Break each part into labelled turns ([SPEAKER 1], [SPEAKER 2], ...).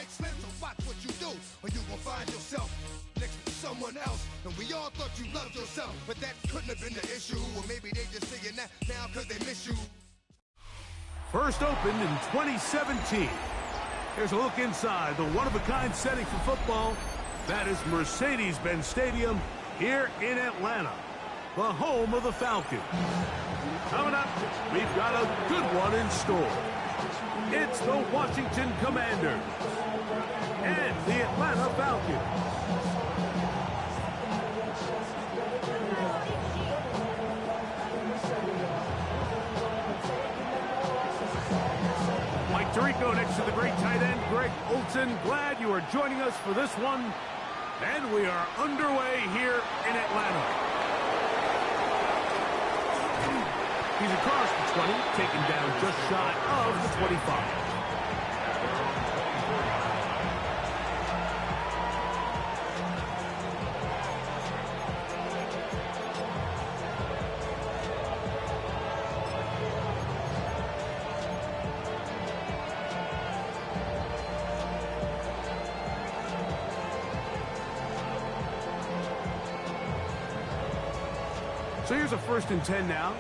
[SPEAKER 1] like Slim, so watch what you do, or you gon' find yourself next to someone else. And we all thought you loved yourself, but that couldn't have been the issue. Or maybe they just saying that now because they miss you.
[SPEAKER 2] First opened in 2017. Here's a look inside the one-of-a-kind setting for football. That is Mercedes-Benz Stadium here in Atlanta, the home of the Falcons. Coming up, we've got a good one in store. It's the Washington Commanders and the Atlanta Falcons. Mike Tirico next to the great tight end, Greg Olsen. Glad you are joining us for this one. And we are underway here in Atlanta. He's across the 20, taken down just shy of the 25. So here's a 1st and 10 now.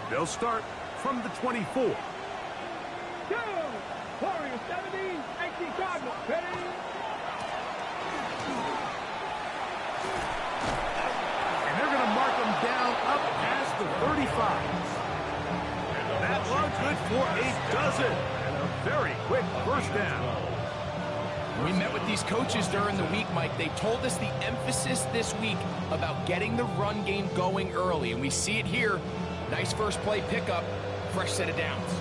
[SPEAKER 2] They'll start from the 24.
[SPEAKER 3] Go! Warriors 17, 18 Cardinals. Ready?
[SPEAKER 2] And they're going to mark them down up past the 35. That one good for a dozen. And a very quick 1st down.
[SPEAKER 4] We met with these coaches during the week, Mike. They told us the emphasis this week about getting the run game going early, and we see it here. Nice first play pickup, fresh set of downs.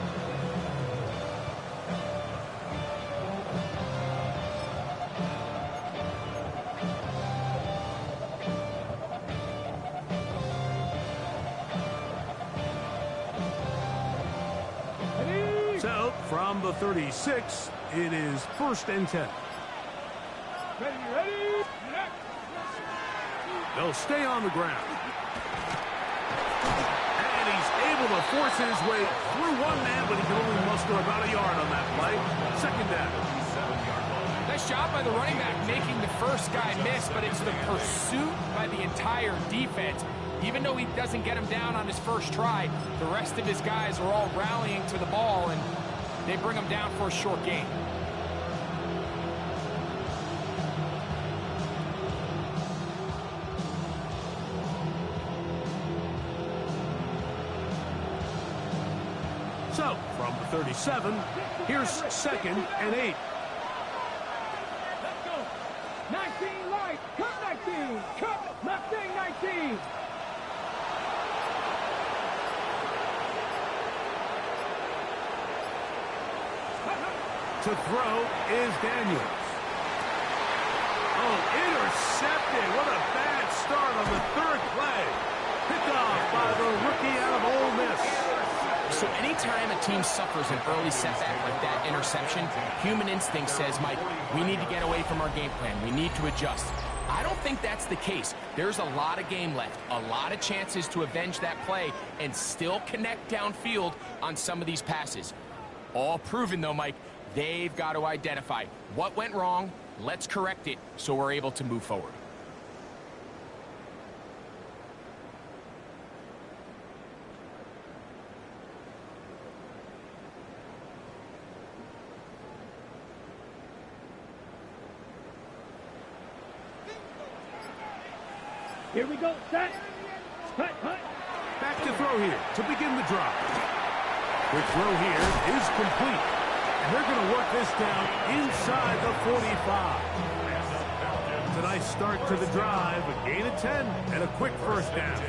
[SPEAKER 2] So, from the 36, it is 1st and 10.
[SPEAKER 3] Ready?
[SPEAKER 2] They'll stay on the ground. And he's able to force his way through one man, but he can only muster about a yard on that play. 2nd down.
[SPEAKER 4] Nice job by the running back making the first guy miss, but it's the pursuit by the entire defense. Even though he doesn't get him down on his first try, the rest of his guys are all rallying to the ball, and they bring him down for a short gain.
[SPEAKER 2] So, from the 37, here's 2nd and 8.
[SPEAKER 3] Let's go. 19 light. Cut 19. Cut. Mustang 19.
[SPEAKER 2] To throw is Daniels. Oh, intercepted. What a bad start on the 3rd play. Picked off by the rookie out of Ole Miss.
[SPEAKER 4] So anytime a team suffers an early setback like that interception, human instinct says, Mike, we need to get away from our game plan. We need to adjust. I don't think that's the case. There's a lot of game left, a lot of chances to avenge that play and still connect downfield on some of these passes. All proven, though, Mike, they've got to identify what went wrong, let's correct it so we're able to move forward.
[SPEAKER 3] Here we go. Set. Hut, hut.
[SPEAKER 2] Back to throw here to begin the drive. Quick throw here is complete. And they're going to work this down inside the 45. It's a nice start to the drive, a gain of 10, and a quick 1st down.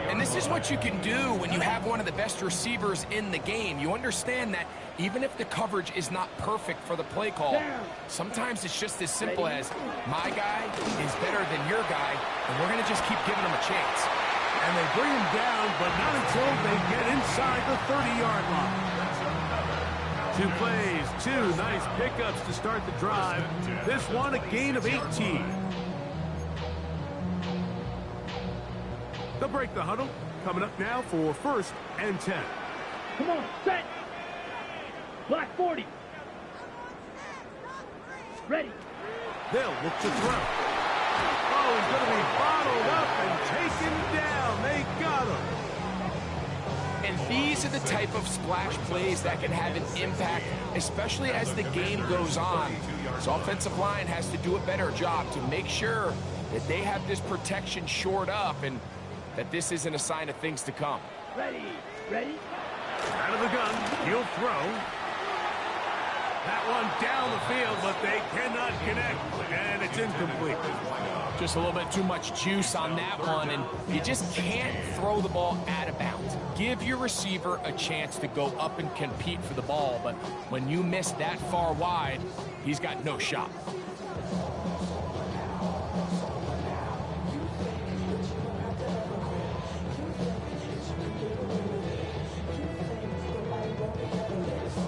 [SPEAKER 4] And this is what you can do when you have one of the best receivers in the game. You understand that even if the coverage is not perfect for the play call, sometimes it's just as simple as my guy is better than your guy, and we're going to just keep giving him a chance.
[SPEAKER 2] And they bring him down, but not until they get inside the 30-yard line. 2 plays, 2 nice pickups to start the drive. This one, a gain of 18. They'll break the huddle. Coming up now for 1st and 10.
[SPEAKER 3] Come on, set. Black 40. Ready.
[SPEAKER 2] They'll look to throw. Oh, he's going to be bottled up and taken down. They got him.
[SPEAKER 4] And these are the type of splash plays that can have an impact, especially as the game goes on. This offensive line has to do a better job to make sure that they have this protection shored up and that this isn't a sign of things to come.
[SPEAKER 3] Ready. Ready.
[SPEAKER 2] Out of the gun, he'll throw. That one down the field, but they cannot connect, and it's incomplete.
[SPEAKER 4] Just a little bit too much juice on that one, and you just can't throw the ball out of bounds. Give your receiver a chance to go up and compete for the ball, but when you miss that far wide, he's got no shot.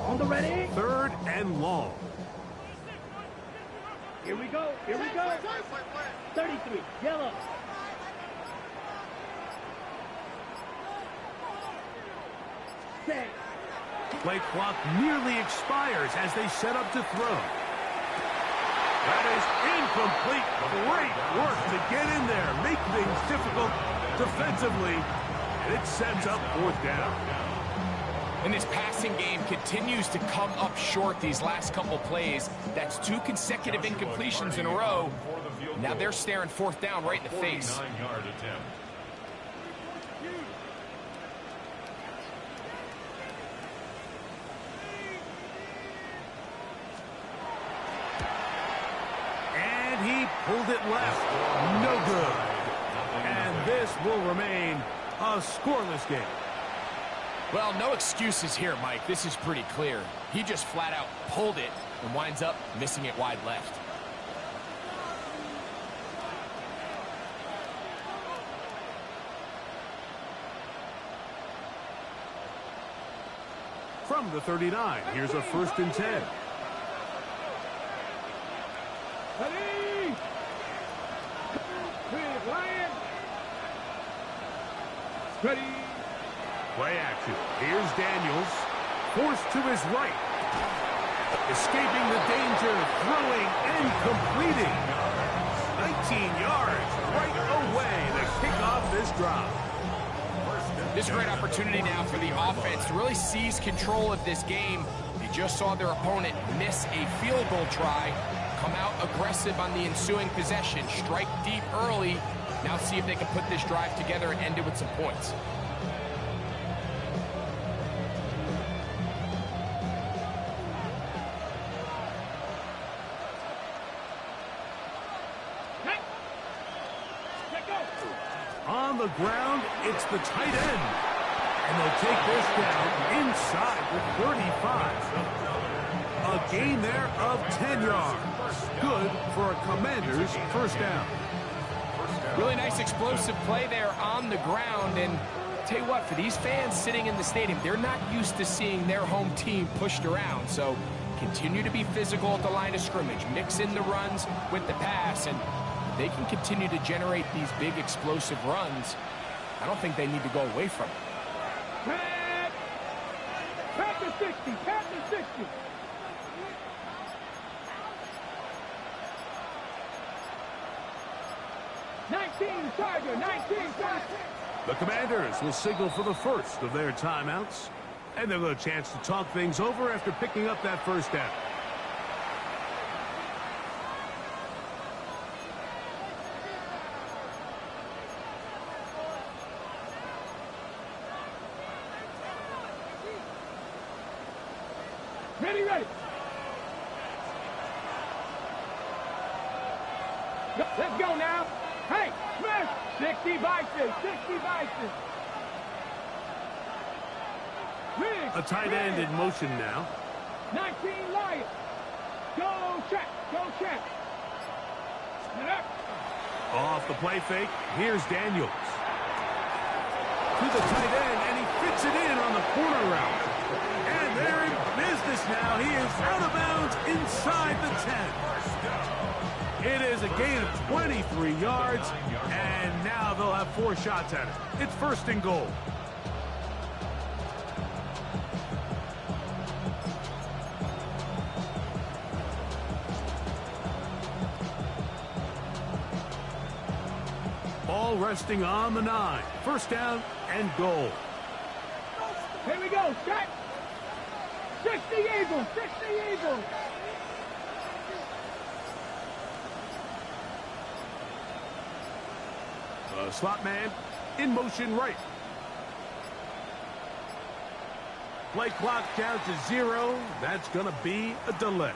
[SPEAKER 3] On the ready.
[SPEAKER 2] 3rd and long.
[SPEAKER 3] Here we go. Here we go. 33. Yellow. Set.
[SPEAKER 2] Play clock nearly expires as they set up to throw. That is incomplete. Great work to get in there, make things difficult defensively, and it sets up 4th down.
[SPEAKER 4] And this passing game continues to come up short these last couple plays. That's 2 consecutive incompletions in a row. Now they're staring 4th down right in the face.
[SPEAKER 2] And he pulled it left. No good. And this will remain a scoreless game.
[SPEAKER 4] Well, no excuses here, Mike. This is pretty clear. He just flat out pulled it and winds up missing it wide left.
[SPEAKER 2] From the 39, here's a 1st and 10.
[SPEAKER 3] Ready. Ready.
[SPEAKER 2] Play action. Here's Daniels. Forced to his right. Escaping the danger. Throwing and completing. 19 yards right away to kick off this drive.
[SPEAKER 4] This is a great opportunity now for the offense to really seize control of this game. They just saw their opponent miss a field goal try, come out aggressive on the ensuing possession, strike deep early. Now see if they can put this drive together and end it with some points.
[SPEAKER 2] On the ground, it's the tight end. And they'll take this down inside the 35. A gain there of 10 yards. Good for a Commander's 1st down.
[SPEAKER 4] Really nice explosive play there on the ground. And tell you what, for these fans sitting in the stadium, they're not used to seeing their home team pushed around. So continue to be physical at the line of scrimmage. Mix in the runs with the pass, and they can continue to generate these big explosive runs. I don't think they need to go away from it.
[SPEAKER 3] Pat the 60. Pat the 60. Tiger, 19,
[SPEAKER 2] The Commanders will signal for the first of their timeouts, and they'll have a chance to talk things over after picking up that 1st down.
[SPEAKER 3] Ready. Let's go now. Hey, Smith, 60 Bison, 60 Bison.
[SPEAKER 2] A tight end in motion now.
[SPEAKER 3] 19 Lions. Go check. Get up.
[SPEAKER 2] Off the play fake, here's Daniels. To the tight end, and he fits it in on the corner route. And they're in business now. He is out of bounds inside the 10. It is a gain of 23 yards, and now they'll have 4 shots at it. It's 1st and goal. Ball resting on the 9. First down and goal.
[SPEAKER 3] Here we go. Set. 60 Eagles. 60 Eagles.
[SPEAKER 2] The slot man in motion right. Play clock down to 0. That's going to be a delay.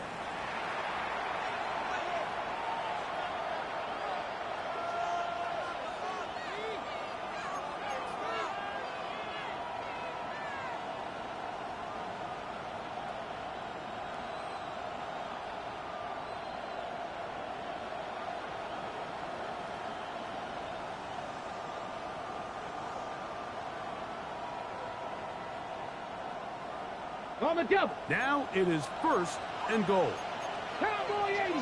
[SPEAKER 3] On the double.
[SPEAKER 2] Now it is first and goal.
[SPEAKER 3] Cowboy 80.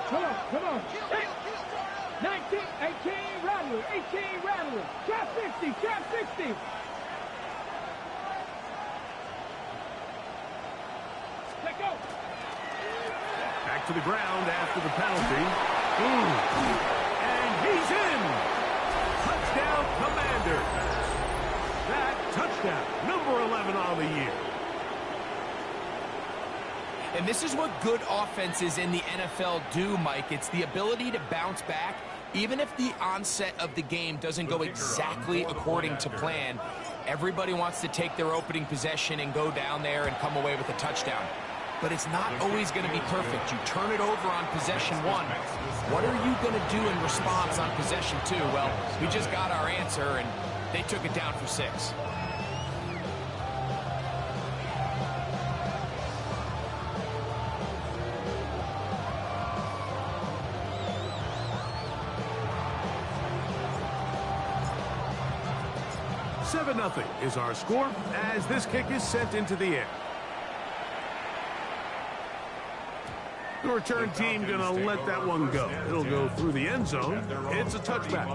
[SPEAKER 3] Come on, come on. 19, 18, Rattler, 18, Rattler. Trap 60, trap 60. Let go.
[SPEAKER 2] Back to the ground after the penalty. And he's in. Touchdown, Commanders. That touchdown, number 11 on the year.
[SPEAKER 4] And this is what good offenses in the NFL do, Mike. It's the ability to bounce back, even if the onset of the game doesn't go exactly according to plan. Everybody wants to take their opening possession and go down there and come away with a touchdown. But it's not always going to be perfect. You turn it over on possession 1. What are you going to do in response on possession 2? Well, we just got our answer, and they took it down for 6.
[SPEAKER 2] Nothing is our score as this kick is sent into the air. The return team going to let that one go. It'll go through the end zone. It's a touchback.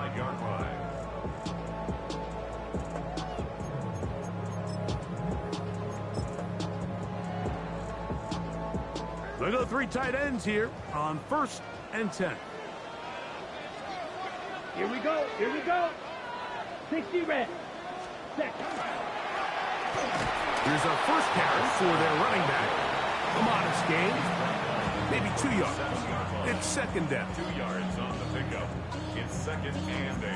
[SPEAKER 2] They go 3 tight ends here on first and 10.
[SPEAKER 3] Here we go. Here we go. 60 red.
[SPEAKER 2] Here's a first carry for their running back. A modest gain, maybe 2 yards. It's second down.
[SPEAKER 5] 2 yards on the pickup. It's second and 8.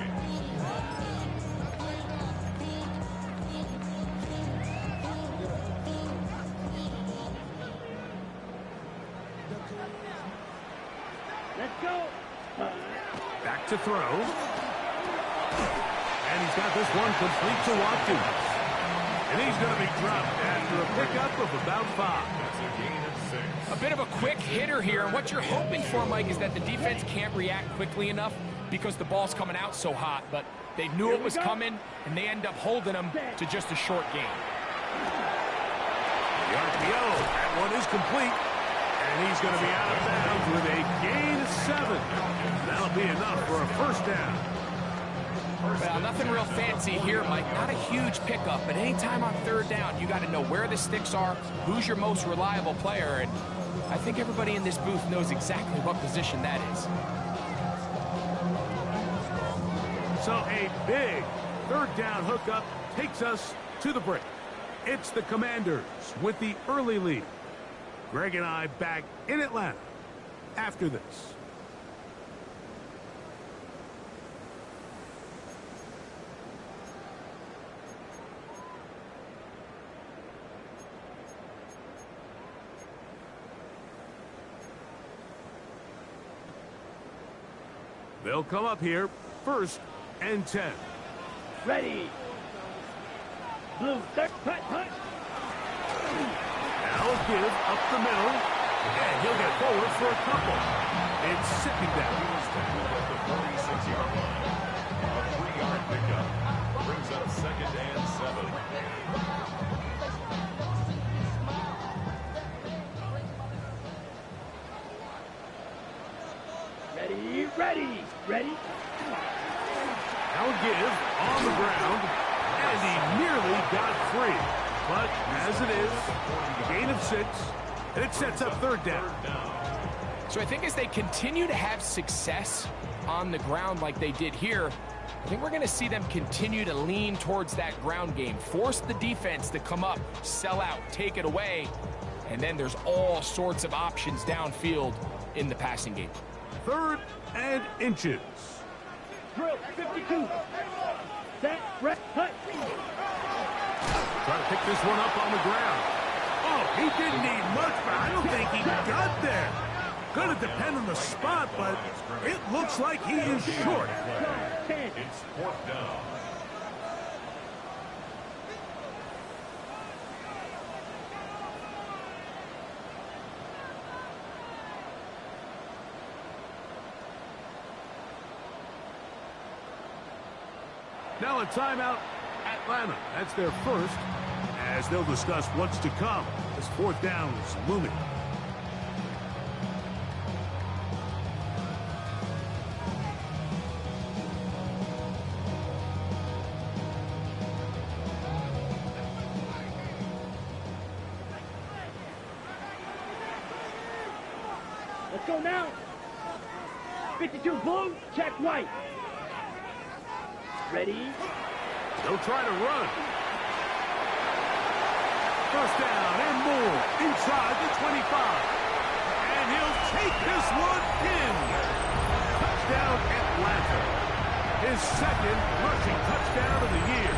[SPEAKER 3] Let's go.
[SPEAKER 2] Back to throw. And he's got this one complete to Watkins. And he's going to be dropped after a pickup of about 5.
[SPEAKER 5] That's a gain of 6.
[SPEAKER 4] A bit of a quick hitter here, and what you're hoping for, Mike, is that the defense can't react quickly enough because the ball's coming out so hot, but they knew it was coming, and they end up holding them to just a short gain.
[SPEAKER 2] The RPO, that one is complete, and he's going to be out of bounds with a gain of 7. That'll be enough for a first down.
[SPEAKER 4] Well, nothing real fancy here, Mike. Not a huge pickup, but anytime on third down, you got to know where the sticks are, who's your most reliable player, and I think everybody in this booth knows exactly what position that is.
[SPEAKER 2] So a big third down hookup takes us to the break. It's the Commanders with the early lead. Greg and I back in Atlanta after this. They'll come up here, first and 10.
[SPEAKER 3] Ready. Blue, punt, punt.
[SPEAKER 2] Now a give up the middle, and he'll get forward for a couple. It's second down.
[SPEAKER 5] At the 46-yard line. A 3-yard pickup brings up second and 7.
[SPEAKER 3] Ready. Ready.
[SPEAKER 2] Now a give on the ground, and he nearly got free. But as it is, gain of 6, and it sets up third down.
[SPEAKER 4] So I think as they continue to have success on the ground like they did here, I think we're going to see them continue to lean towards that ground game, force the defense to come up, sell out, take it away, and then there's all sorts of options downfield in the passing game.
[SPEAKER 2] 3rd and inches.
[SPEAKER 3] Drill, 52. Set, rest, cut.
[SPEAKER 2] Try to pick this one up on the ground. Oh, he didn't need much, but I don't think he got there. Going to depend on the spot, but it looks like he is short.
[SPEAKER 5] It's 4th down.
[SPEAKER 2] Now a timeout, Atlanta. That's their first, as they'll discuss what's to come as 4th down is looming.
[SPEAKER 3] Let's go now. 52 blue, check white. Ready?
[SPEAKER 2] They'll try to run. 1st down and more inside the 25. And he'll take this one in. Touchdown, Atlanta. His 2nd rushing touchdown of the year.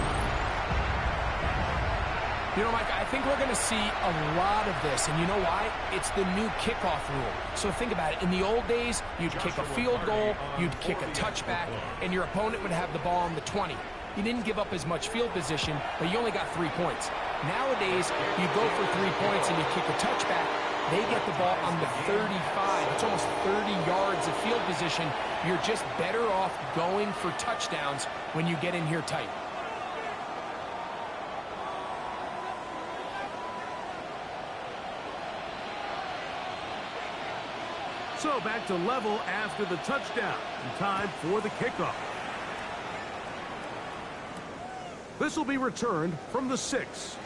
[SPEAKER 4] You know, Mike, I think we're going to see a lot of this, and you know why? It's the new kickoff rule. So think about it. In the old days, you'd kick a field goal, you'd kick a touchback, and your opponent would have the ball on the 20. You didn't give up as much field position, but you only got 3 points. Nowadays, you go for 3 points and you kick a touchback, they get the ball on the 35. It's almost 30 yards of field position. You're just better off going for touchdowns when you get in here tight.
[SPEAKER 2] So back to level after the touchdown. And time for the kickoff. This will be returned from the 6.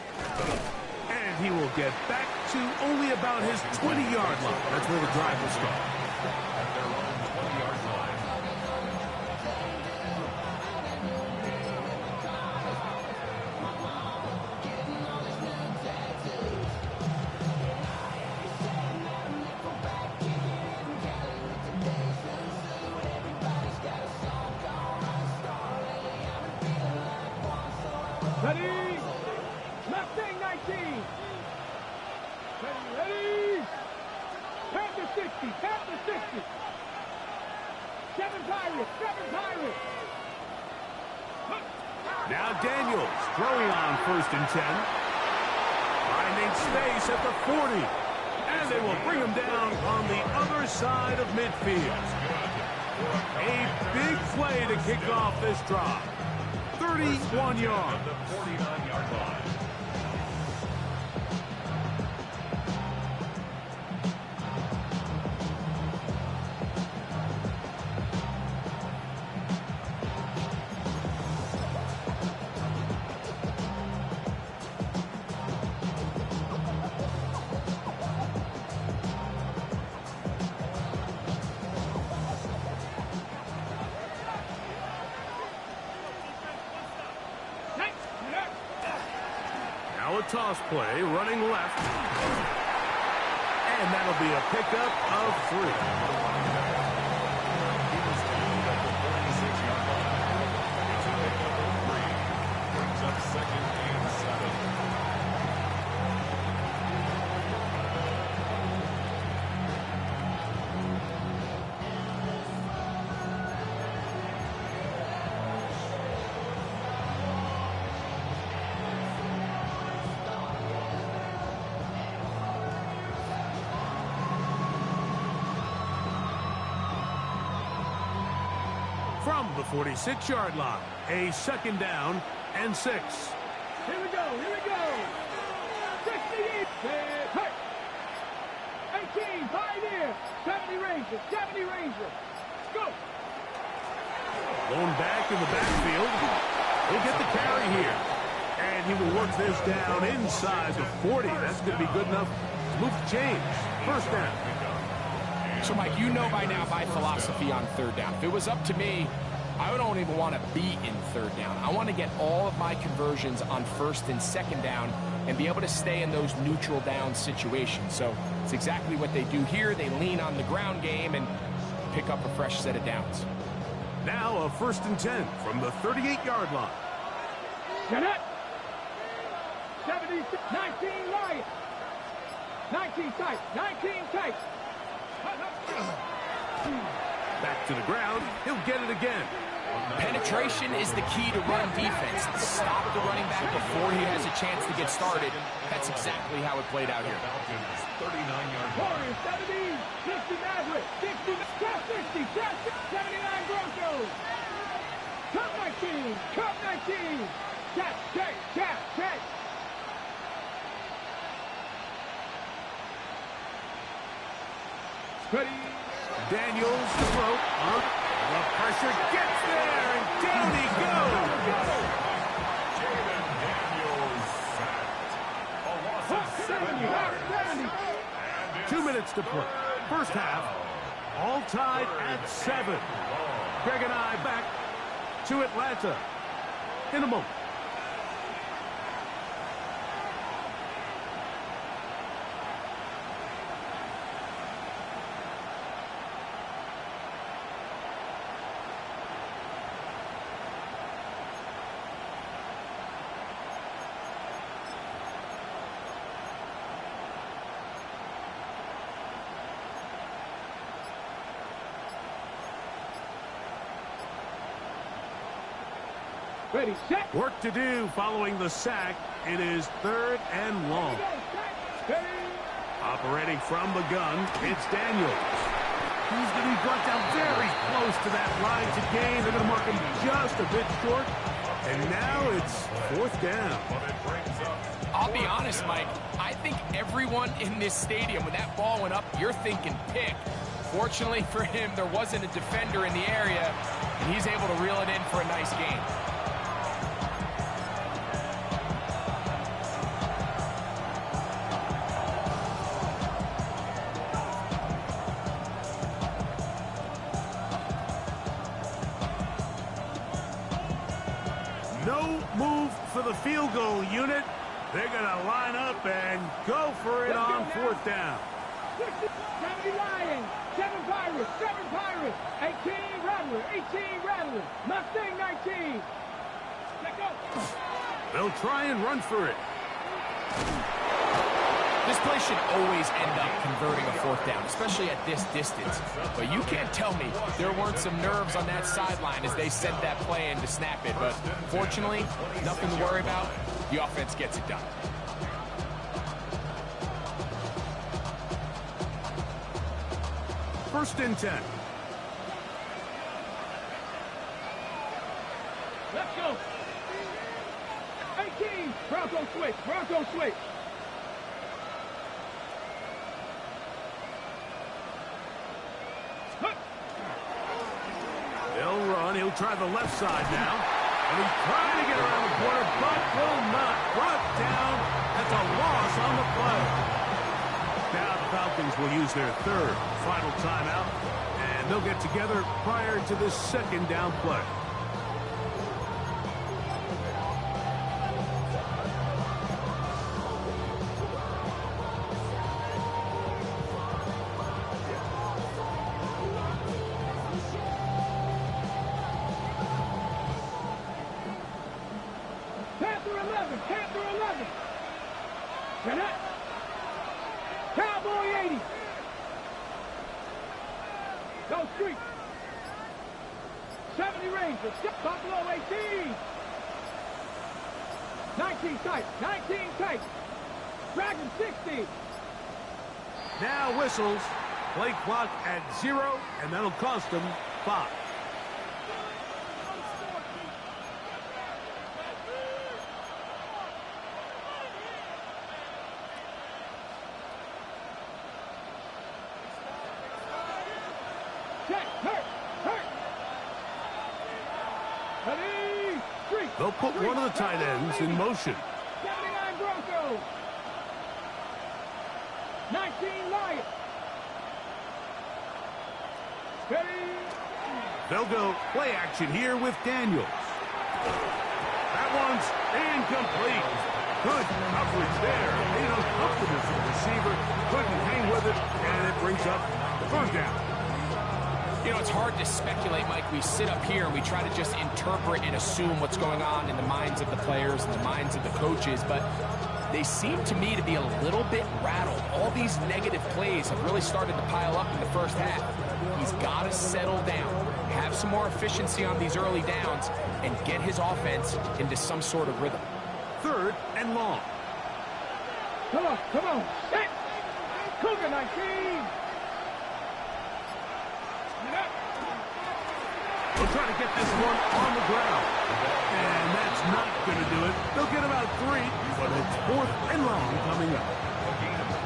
[SPEAKER 2] And he will get back to only about his 20-yard line. That's where the drive will start.
[SPEAKER 5] At their own 20-yard line.
[SPEAKER 3] Ready? Mustang 19. Ready? Panther 60. Panther 60. 7 Pirates. 7 Pirates.
[SPEAKER 2] Now Daniels throwing on 1st and 10. Finding space at the 40. And they will bring him down on the other side of midfield. A big play to kick off this drive. 31 yards.
[SPEAKER 5] The 49-yard line.
[SPEAKER 2] Now a toss play, running left. And that'll be a pickup of 3.
[SPEAKER 5] He was down at the 46-yard line. It's a pickup of 3. Brings up 2nd and 7.
[SPEAKER 2] From the 46-yard line, a 2nd down and 6.
[SPEAKER 3] Here we go. Here we go. 60. Hut. 18. Pioneer. 70 Ranger. 70 Ranger. Go.
[SPEAKER 2] Going back in the backfield. He'll get the carry here. And he will work this down inside the 40. That's going to be good enough to move the chains. 1st down.
[SPEAKER 4] So, Mike, you know by now my philosophy on third down. If it was up to me, I don't even want to be in third down. I want to get all of my conversions on first and second down and be able to stay in those neutral down situations. So it's exactly what they do here. They lean on the ground game and pick up a fresh set of downs.
[SPEAKER 2] Now a 1st and 10 from the 38-yard line.
[SPEAKER 3] Get it. 70, 19 Lions. 19 tight. 19 tight.
[SPEAKER 2] Back to the ground. He'll get it again.
[SPEAKER 4] Penetration is the key to run defense. Stop the running back before he has a chance to get started. That's exactly how it played out here.
[SPEAKER 5] 39-yard
[SPEAKER 3] Warriors 70, 60 Maverick, 60, Cap 60, Cap 79 Broncos. Cup 19, Cup 19. Cap, check, Cap, check. Ready.
[SPEAKER 2] Daniels to throw. The pressure gets there, and down he goes.
[SPEAKER 5] Jaden Daniels sacked. A loss of 7 yards.
[SPEAKER 2] 2 minutes to play. First half, all tied at 7. Greg and I back to Atlanta in a moment.
[SPEAKER 3] Ready, set.
[SPEAKER 2] Work to do following the sack. It is 3rd and long.
[SPEAKER 3] Ready.
[SPEAKER 2] Operating from the gun, it's Daniels. He's going to be brought down very close to that line to gain. They're going to mark him just a bit short. And now it's 4th down.
[SPEAKER 4] I'll be honest, Mike. I think everyone in this stadium, when that ball went up, you're thinking pick. Fortunately for him, there wasn't a defender in the area, and he's able to reel it in for a nice gain.
[SPEAKER 2] No move for the field goal unit. They're going to line up and go for it on 4th down.
[SPEAKER 3] 70 Lions, 7 Pirates, 7 Pirates, 18 Rattlers, 18 Rattlers, Mustang 19. Let go.
[SPEAKER 2] They'll try and run for it.
[SPEAKER 4] This play should always end up converting a 4th down, especially at this distance. But you can't tell me there weren't some nerves on that sideline as they sent that play in to snap it. But fortunately, nothing to worry about. The offense gets it done.
[SPEAKER 2] First and 10.
[SPEAKER 3] Let's go. 18. Bronco switch. Bronco switch.
[SPEAKER 2] They'll run. He'll try the left side now. And he's trying to get around the corner, but will not. Brought down. That's a loss on the play. Now the Falcons will use their 3rd final timeout, and they'll get together prior to this 2nd down play.
[SPEAKER 3] Panther 11. Get it. Cowboy 80. Go street. 70 Rangers. Buffalo 18. 19 tight. 19 tight. Dragon 60.
[SPEAKER 2] Now whistles. Play clock at 0, and that'll cost them 5. They'll put one of the tight ends in motion.
[SPEAKER 3] 79 Broncos. 19 Lions. Ready?
[SPEAKER 2] They'll go play action here with Daniels. That one's incomplete. Good coverage there. Made it uncomfortable for the receiver. Couldn't hang with it, and it brings up the first down.
[SPEAKER 4] You know, it's hard to speculate, Mike. We sit up here and we try to just interpret and assume what's going on in the minds of the players and the minds of the coaches, but they seem to me to be a little bit rattled. All these negative plays have really started to pile up in the first half. He's got to settle down, have some more efficiency on these early downs, and get his offense into some sort of rhythm.
[SPEAKER 2] 3rd and long.
[SPEAKER 3] Come on, come on. Set. Cougar 19.
[SPEAKER 2] They'll try to get this one on the ground. And that's not going to do it. They'll get about 3, but it's 4th and long coming up.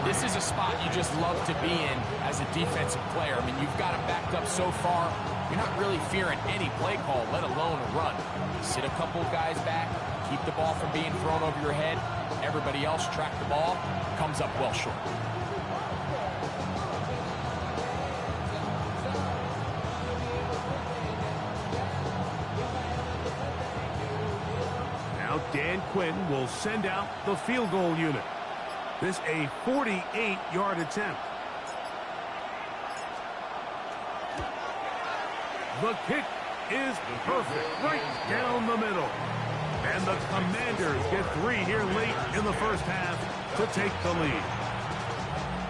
[SPEAKER 4] This is a spot you just love to be in as a defensive player. I mean, you've got him backed up so far, you're not really fearing any play call, let alone a run. Sit a couple of guys back, keep the ball from being thrown over your head. Everybody else track the ball, comes up well short.
[SPEAKER 2] Now Dan Quinn will send out the field goal unit. This a 48-yard attempt. The kick is perfect, right down the middle. And the Commanders get 3 here late in the first half to take the lead.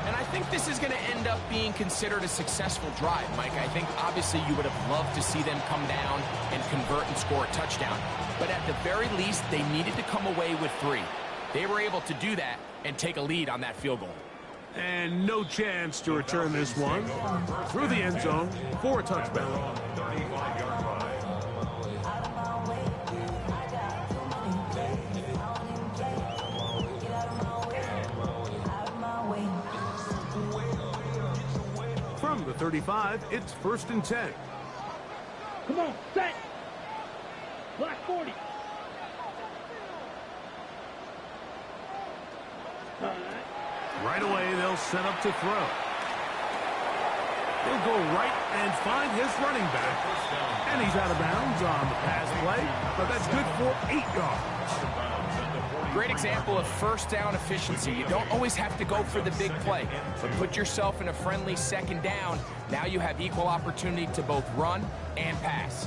[SPEAKER 4] And I think this is going to end up being considered a successful drive, Mike. I think obviously you would have loved to see them come down and convert and score a touchdown. But at the very least, they needed to come away with 3. They were able to do that and take a lead on that field goal.
[SPEAKER 2] And no chance to return this one through the end zone for a touchdown.
[SPEAKER 5] 35-yard line.
[SPEAKER 2] From the 35, it's 1st and 10.
[SPEAKER 3] Come on, set. Black 40.
[SPEAKER 2] Right away, they'll set up to throw. He'll go right and find his running back. And he's out of bounds on the pass play, but that's good for 8 yards.
[SPEAKER 4] Great example of first down efficiency. You don't always have to go for the big play, but put yourself in a friendly 2nd down. Now you have equal opportunity to both run and pass.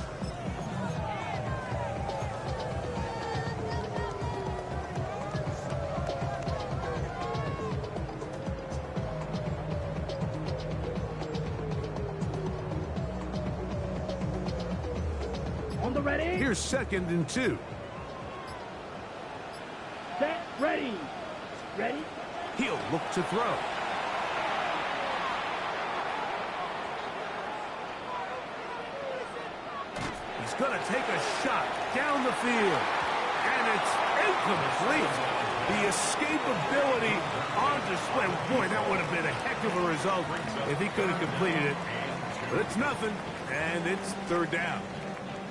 [SPEAKER 3] On the ready.
[SPEAKER 2] Here's 2nd and 2.
[SPEAKER 3] Set. Ready. Ready.
[SPEAKER 2] He'll look to throw. He's going to take a shot down the field. And it's incomplete. The escapability on display. Boy, that would have been a heck of a result if he could have completed it. But it's nothing, and it's 3rd down.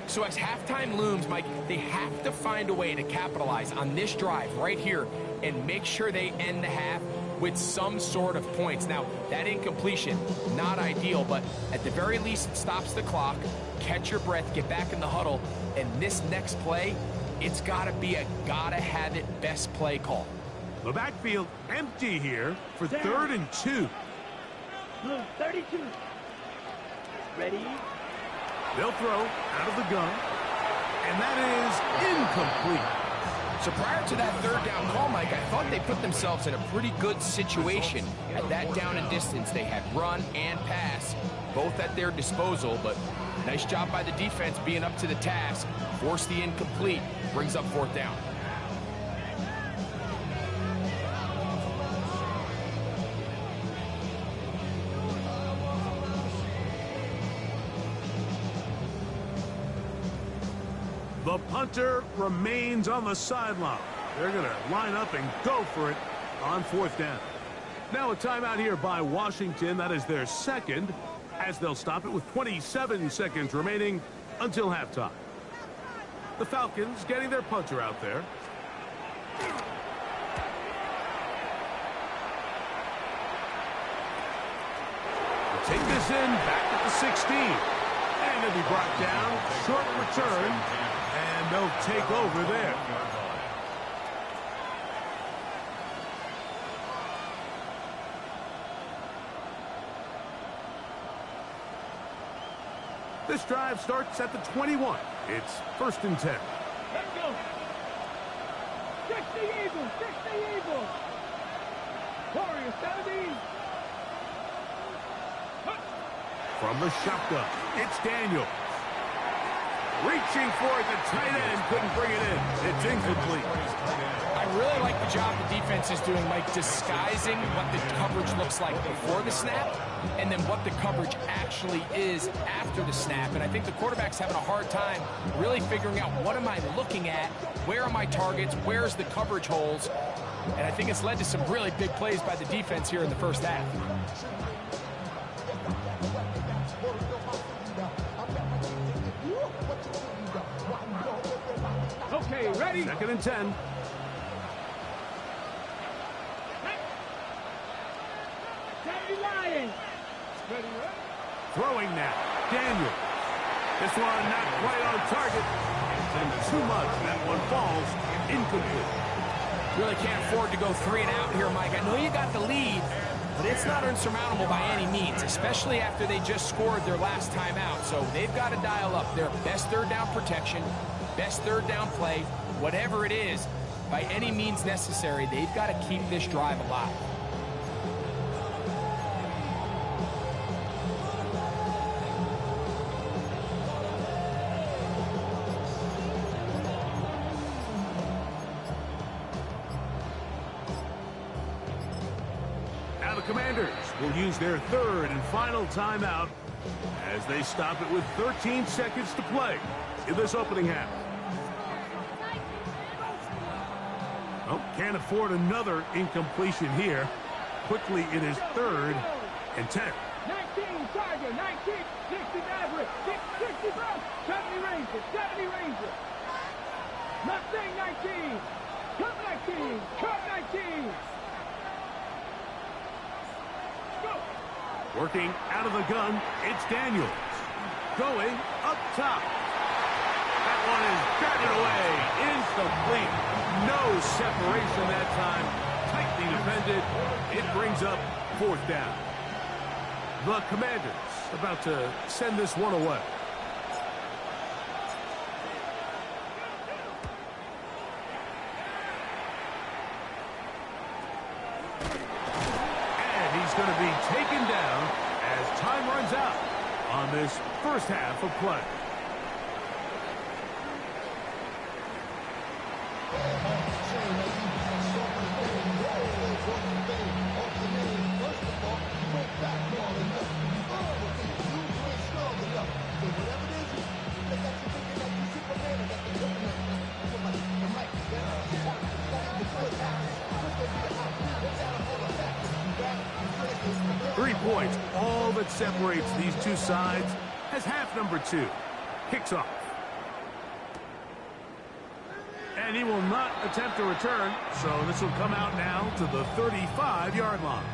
[SPEAKER 4] So as halftime looms, Mike, they have to find a way to capitalize on this drive right here and make sure they end the half with some sort of points. Now, that incompletion, not ideal, but at the very least, it stops the clock. Catch your breath, get back in the huddle, and this next play, it's got to be a gotta-have-it best play call.
[SPEAKER 2] The backfield empty here for 3rd and 2.
[SPEAKER 3] Blue 32. Ready.
[SPEAKER 2] They'll throw out of the gun, and that is incomplete.
[SPEAKER 4] So prior to that 3rd down call, Mike, I thought they put themselves in a pretty good situation. At that down and distance, they had run and pass, both at their disposal, but nice job by the defense being up to the task. Force the incomplete, brings up 4th down.
[SPEAKER 2] The punter remains on the sideline. They're going to line up and go for it on 4th down. Now a timeout here by Washington. That is their 2nd, as they'll stop it with 27 seconds remaining until halftime. The Falcons getting their punter out there. Take this in back at the 16. And it'll be brought down. Short return. And they'll take over there. This drive starts at the 21. It's 1st and 10.
[SPEAKER 3] Let's go. 60 Eagles, 60 Eagles. Warriors 70.
[SPEAKER 2] From the shotgun, it's Daniel. Reaching for it, the tight end couldn't bring it in. It's incomplete.
[SPEAKER 4] I really like the job the defense is doing, Mike, disguising what the coverage looks like before the snap and then what the coverage actually is after the snap. And I think the quarterback's having a hard time really figuring out what am I looking at, where are my targets, where's the coverage holes. And I think it's led to some really big plays by the defense here in the first half.
[SPEAKER 3] Okay, ready?
[SPEAKER 2] 2nd and 10.
[SPEAKER 3] Lions. Ready, ready?
[SPEAKER 2] Throwing now. Daniel. This one not quite on target. And too much. That one falls incomplete.
[SPEAKER 4] Really can't afford to go 3 and out here, Mike. I know you got the lead, but it's not insurmountable by any means, especially after they just scored their last time out. So they've got to dial up their best 3rd down protection, best 3rd down play, whatever it is, by any means necessary. They've got to keep this drive alive.
[SPEAKER 2] Now the Commanders will use their 3rd and final timeout as they stop it with 13 seconds to play in this opening half. Oh, can't afford another incompletion here. Quickly, it is 3rd and 10.
[SPEAKER 3] 19 Tiger, 19, 60 Maverick, 60 Bronx, 70 Ranger, 70 Ranger. Mustang 19, Cup 19, Cup 19. Go.
[SPEAKER 2] Working out of the gun, it's Daniels. Going up top. That one is batted away. Incomplete. No separation that time. Tightly defended. It brings up 4th down. The Commanders about to send this one away. And he's going to be taken down as time runs out on this first half of play. Points, all that separates these two sides, as half number 2 kicks off. And he will not attempt a return, so this will come out now to the 35-yard line.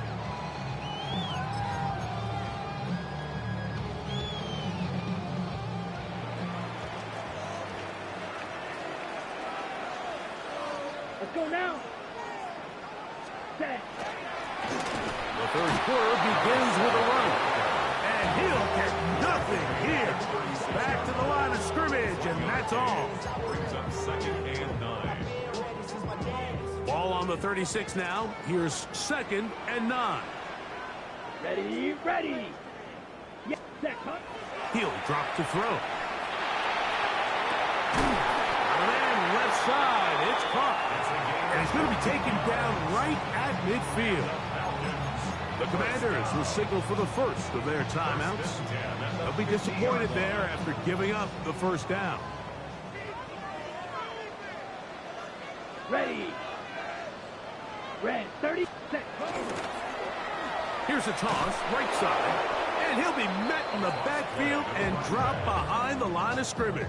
[SPEAKER 3] Let's go now. Set.
[SPEAKER 2] The 3rd quarter begins with a run. And he'll get nothing here. Back to the line of scrimmage, and that's all.
[SPEAKER 5] Brings up 2nd and 9.
[SPEAKER 2] Ball on the 36 now. Here's 2nd and 9.
[SPEAKER 3] Ready, ready. Yes, set, cut.
[SPEAKER 2] He'll drop to throw. And left side, it's caught. And he's going to be taken down right at midfield. The Commanders will signal for the first of their timeouts. They'll be disappointed there after giving up the 1st down.
[SPEAKER 3] Ready. Red, 30, set.
[SPEAKER 2] Here's a toss, right side. And he'll be met in the backfield and dropped behind the line of scrimmage.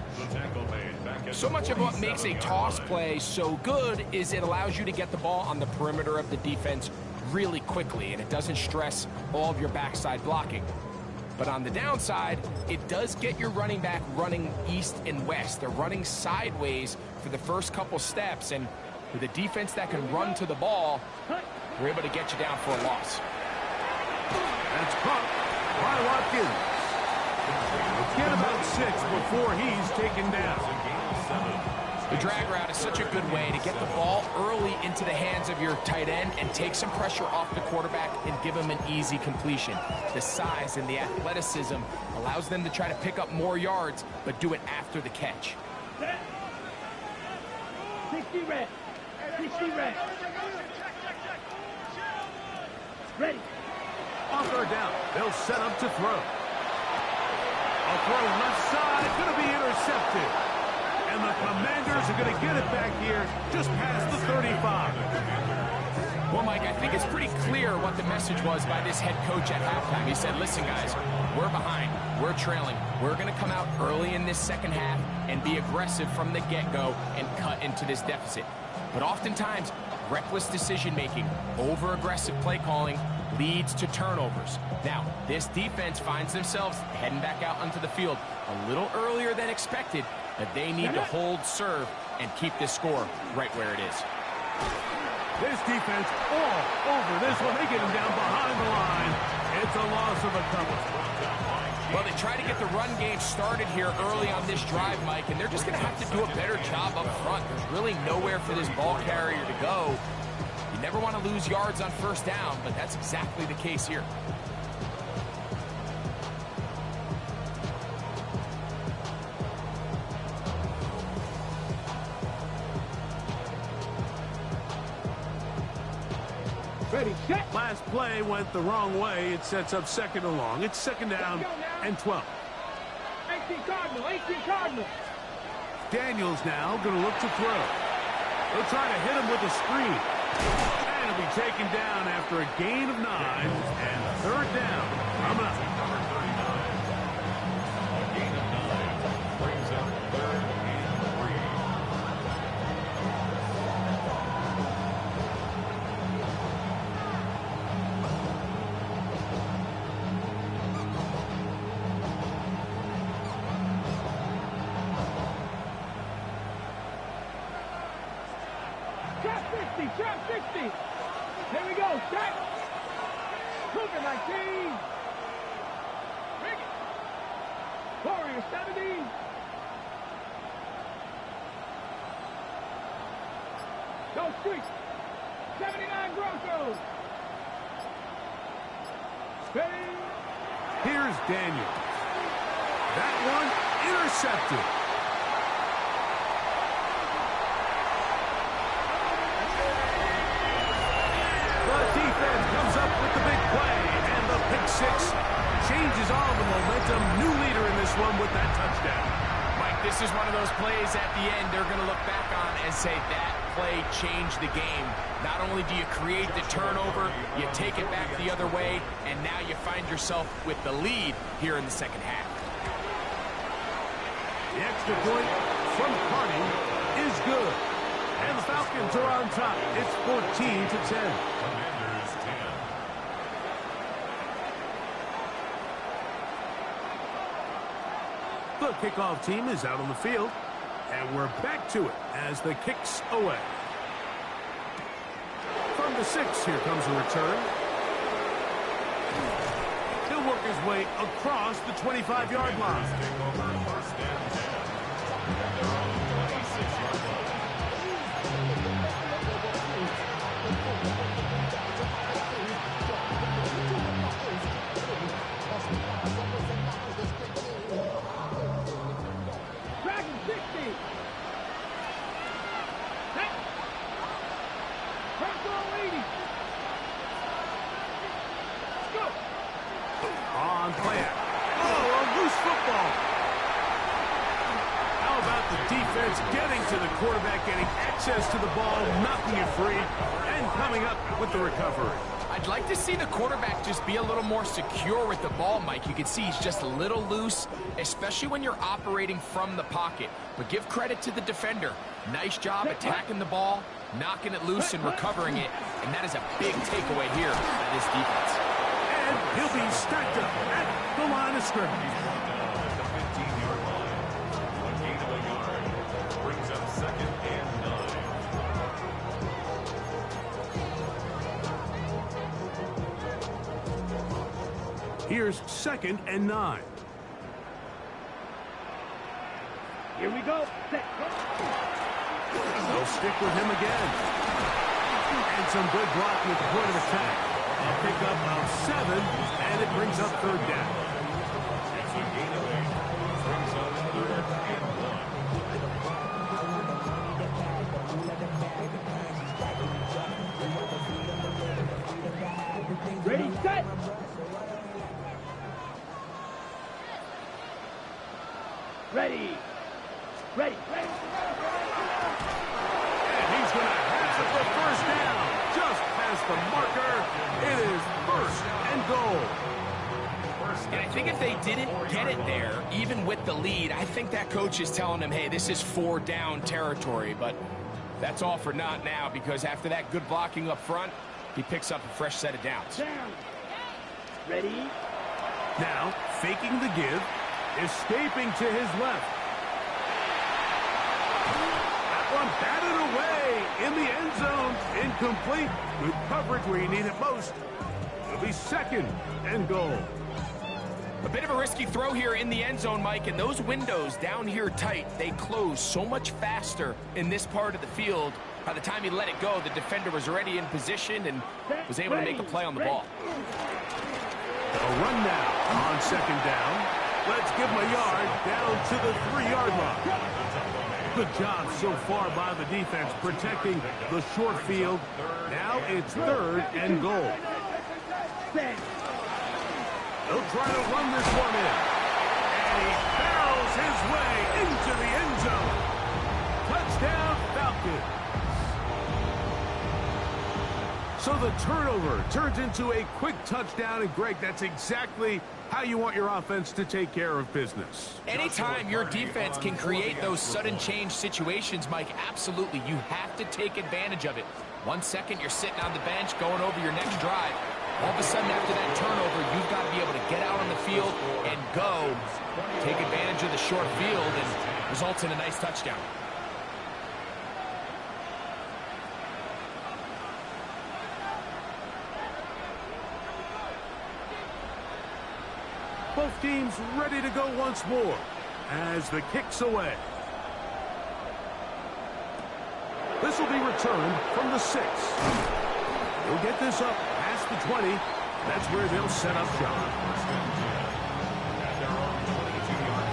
[SPEAKER 4] So much of what makes a toss play so good is it allows you to get the ball on the perimeter of the defense really quickly, and it doesn't stress all of your backside blocking. But on the downside, it does get your running back running east and west. They're running sideways for the first couple steps, and with a defense that can run to the ball, they're able to get you down for a loss.
[SPEAKER 2] That's caught by Watkins. Get about 6 before he's taken down.
[SPEAKER 4] The drag route is such a good way to get the ball early into the hands of your tight end and take some pressure off the quarterback and give him an easy completion. The size and the athleticism allows them to try to pick up more yards, but do it after the catch.
[SPEAKER 3] 60 red. 60 red. Ready.
[SPEAKER 2] On third down, they'll set up to throw. A throw left side, going to be intercepted. And the Commanders are going to get it back here just past the 35.
[SPEAKER 4] Well, Mike, I think it's pretty clear what the message was by this head coach at halftime. He said, listen, guys, we're behind. We're trailing. We're going to come out early in this second half and be aggressive from the get-go and cut into this deficit. But oftentimes, reckless decision-making, over-aggressive play calling leads to turnovers. Now, this defense finds themselves heading back out onto the field a little earlier than expected, but they need to hold serve and keep this score right where it is.
[SPEAKER 2] This defense all over this one. They get him down behind the line. It's a loss of a couple.
[SPEAKER 4] Well, they try to get the run game started here early on this drive, Mike, and they're just going to have to do a better job up front. There's really nowhere for this ball carrier to go. You never want to lose yards on first down, but that's exactly the case here.
[SPEAKER 3] Ready, set.
[SPEAKER 2] Last play went the wrong way. It sets up second and long. It's second down and 12.
[SPEAKER 3] 18 Cardinal, 18 Cardinal.
[SPEAKER 2] Daniels now going to look to throw. They'll try to hit him with a screen. And he'll be taken down after a gain of 9 and third down. Coming up.
[SPEAKER 5] Number 39. A gain of 9 brings up 3rd and 3.
[SPEAKER 3] Trap 60, trap 60. Here we go, set. Cougar 19. Warrior 70. Go street. 79 Broncos. Ready.
[SPEAKER 2] Here's Daniels. That one intercepted. The defense comes up with the big play, and the pick six changes all the momentum. New leader in this one with that touchdown.
[SPEAKER 4] Mike, this is one of those plays at the end they're going to look back on and say that play changed the game. Not only do you create the turnover, you take it back the other way, and now you find yourself with the lead here in the second half.
[SPEAKER 2] The extra point from Carney is good. And the Falcons are on top. It's 14-10.
[SPEAKER 5] Commanders 10.
[SPEAKER 2] The kickoff team is out on the field. And we're back to it as the kick's away. From the 6, here comes a return. He'll work his way across the 25-yard line.
[SPEAKER 5] Take over first and 10. They're on the 26-yard line.
[SPEAKER 3] Dragon 60. Set. Bronco 80. Go.
[SPEAKER 2] On play act. Oh, a loose football. How about the defense getting to the quarterback, getting access to the ball, knocking it free, and coming up with the recovery.
[SPEAKER 4] I'd like to see the quarterback just be a little more secure with the ball, Mike. You can see he's just a little loose, especially when you're operating from the pocket. But give credit to the defender. Nice job attacking the ball, knocking it loose and recovering it, and that is a big takeaway here by this defense.
[SPEAKER 2] And he'll be stacked up at the line of scrimmage.
[SPEAKER 5] Down at the 15-yard line. 1 gain of a yard. Brings up 2nd and 9.
[SPEAKER 2] Here's 2nd and 9.
[SPEAKER 3] Here we go.
[SPEAKER 2] They'll stick with him again. And some good blocking at the point of attack. A pickup of 7, and it brings up 3rd down.
[SPEAKER 5] It's a gain of 8. Brings up 3rd and 1.
[SPEAKER 3] Ready, set. Ready. Ready. Ready.
[SPEAKER 2] And he's going to have it for 1st down. Just past the marker. It is 1st and goal.
[SPEAKER 4] And I think if they didn't get it there, even with the lead, I think that coach is telling them, hey, this is 4 down territory. But that's all for naught now, because after that good blocking up front, he picks up a fresh set of downs.
[SPEAKER 3] Down. Ready.
[SPEAKER 2] Now, faking the give, escaping to his left. That one batted away in the end zone. Incomplete. Good coverage where you need it most. It'll be 2nd and goal.
[SPEAKER 4] A bit of a risky throw here in the end zone, Mike, and those windows down here tight, they close so much faster in this part of the field. By the time he let it go, the defender was already in position and was able to make a play on the ball.
[SPEAKER 2] A run now on 2nd down. Let's give him a yard down to the 3-yard line. Good job so far by the defense protecting the short field. Now it's 3rd and goal. They'll try to run this one in. And he barrels his way into the end zone. Touchdown, Falcons. So the turnover turns into a quick touchdown. And, Greg, that's exactly how you want your offense to take care of business.
[SPEAKER 4] Anytime your defense can create those sudden change situations, Mike, absolutely, you have to take advantage of it. 1 second, you're sitting on the bench going over your next drive. All of a sudden, after that turnover, you've got to be able to get out on the field and go. Take advantage of the short field and results in a nice touchdown.
[SPEAKER 2] Both teams ready to go once more as the kick's away. This will be returned from the 6. He'll get this up past the 20. That's where they'll set up shop.
[SPEAKER 5] At their own 22-yard line.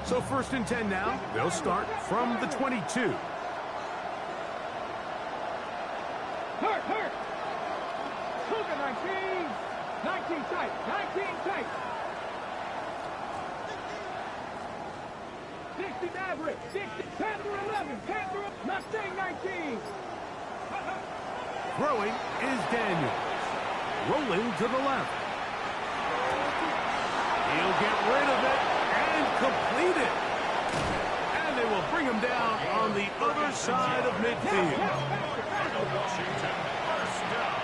[SPEAKER 2] So 1st and 10 now. They'll start from the 22.
[SPEAKER 3] Hurt. Cougar 19. 19 tight. 19 tight. 60 Maverick. 60. Panther 11. Panther. Mustang 19.
[SPEAKER 2] Throwing is Daniels. Rolling to the left. He'll get rid of it and complete it. And they will bring him down on the other side of midfield.
[SPEAKER 5] Washington, 1st down.